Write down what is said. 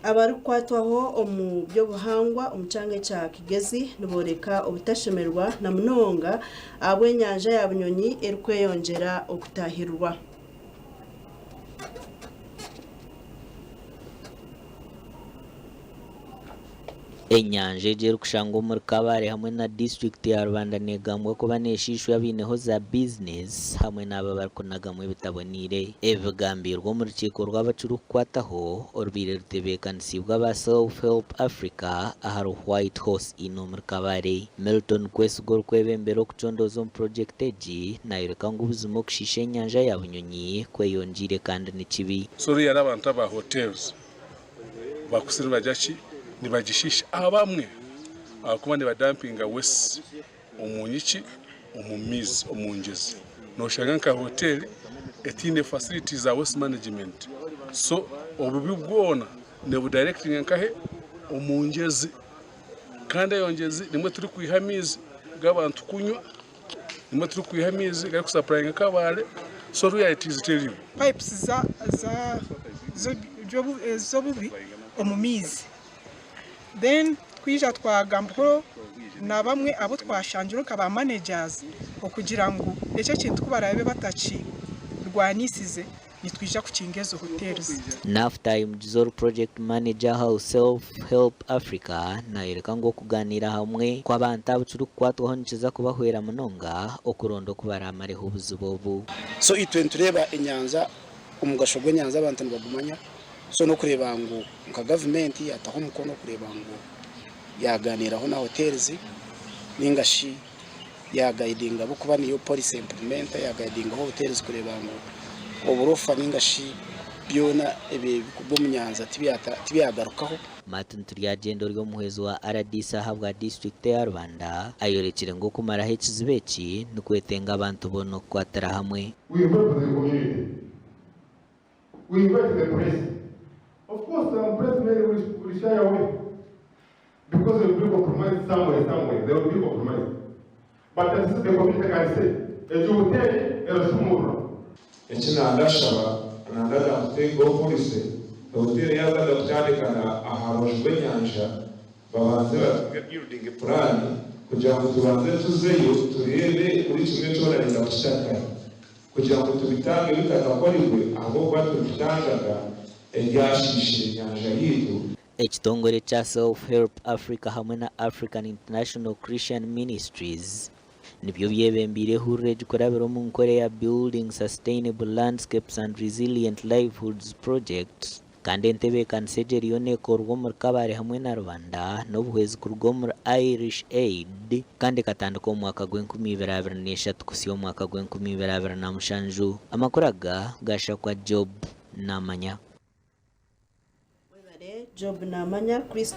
abarukwatwaho omu byobuhangwa omukyanga kya Kigezi niboreka obutashemerwa na munonga abw'enyanja ya Bunyonyi erikweyongera okutahirwa. Enyanja ejeri kushanga omuri Kabare hamwe na district ya Rwanda negambwa kuba neshishwa bineho za business hamwe n'aba barikunagamu ebitabonire ebigambirwa omu rukiiko rw'abakiri kukwataho orubire rutebeekanisibwa aba Self Help Africa ahari White Horse Inn omuri Kabare. Milton Kwesiga orikwebembera okucondoza omu project egi nayoreka ngu obuzima okushisha enyanja ya Bunyonyi kweyongiire kandi ni kibi. Sori yari abantu aba hotels bakusiri bajaki nibagishisha abamwe akuba nibadampinga wesi omunyiki omumizi omungezi noshanga nka hotel etine facilities za waste management so obubi bwona nebu directing nkahe omungezi kandi yongezi nimwe turi kwihamizi gabantu kunywa nimwe turi kwihamizi gari kusupplying Kabale so reality is tell you pipes zo bubi omumizi. Then kwija twagambo na bamwe abo twashanjiro ka ba managers okugira ngo ecyo kintu kubarabe bataki rwanisize nitwija kukingezo hotels. Naftime Jizor project manager how Self Help Africa nayoreka ngo kuganira hamwe kw'abantu abacuru kwatwaho nikiza kubahwera munonga okurondo kubaramareho ubuzubobu. So itwe tureba enyanza umugasho gwenyanza abantu bagumanya so no kureba ngo nka government yataho umukono kureba ngo yaganiraho na hotels ningashi ya guiding abo kuba niyo policy implement ya guiding aho hotels kureba ngo oburofa ningashi byona ebe kubwo munyanza tibiyagarukaho. Martin Turyagendo ryo muhezi wa RDC ahabwa district ya Rwanda ayorekire ngo kumara hekizibeki nukwetenga abantu bono kwatara hamwe. We invite the press. Of course, the press will shy away because they will be compromised somewhere. They will be compromised. But this is the community can say, as you tell it, there is more. Echina andashaba, andada mtego police, hoteli yaza daktari kana aharojwe nyanja, babanze building plan kugira ngo tubanze tuzeyo turebe muri kimwe cyorareza gushaka kugira ngo tubitange bitakakoribwe aho batubitangaga ebyashishije nyanja yitu. Ekitongole cha Self Help Africa hamwe na African International Christian Ministries nibyo byebembire hurre gikorabero mu nkore ya Building Sustainable Landscapes and Resilient Livelihoods Project kandi entebeekanisa yonekorwa muri Kabare hamwe na Rwanda n'obuhwezi kurwa muri Irish Aid kandi katandika omwaka gw'2023 kusiya omwaka gw'2027. Amakuru aga gashakwa Job Namanya. Job Namanya Kristo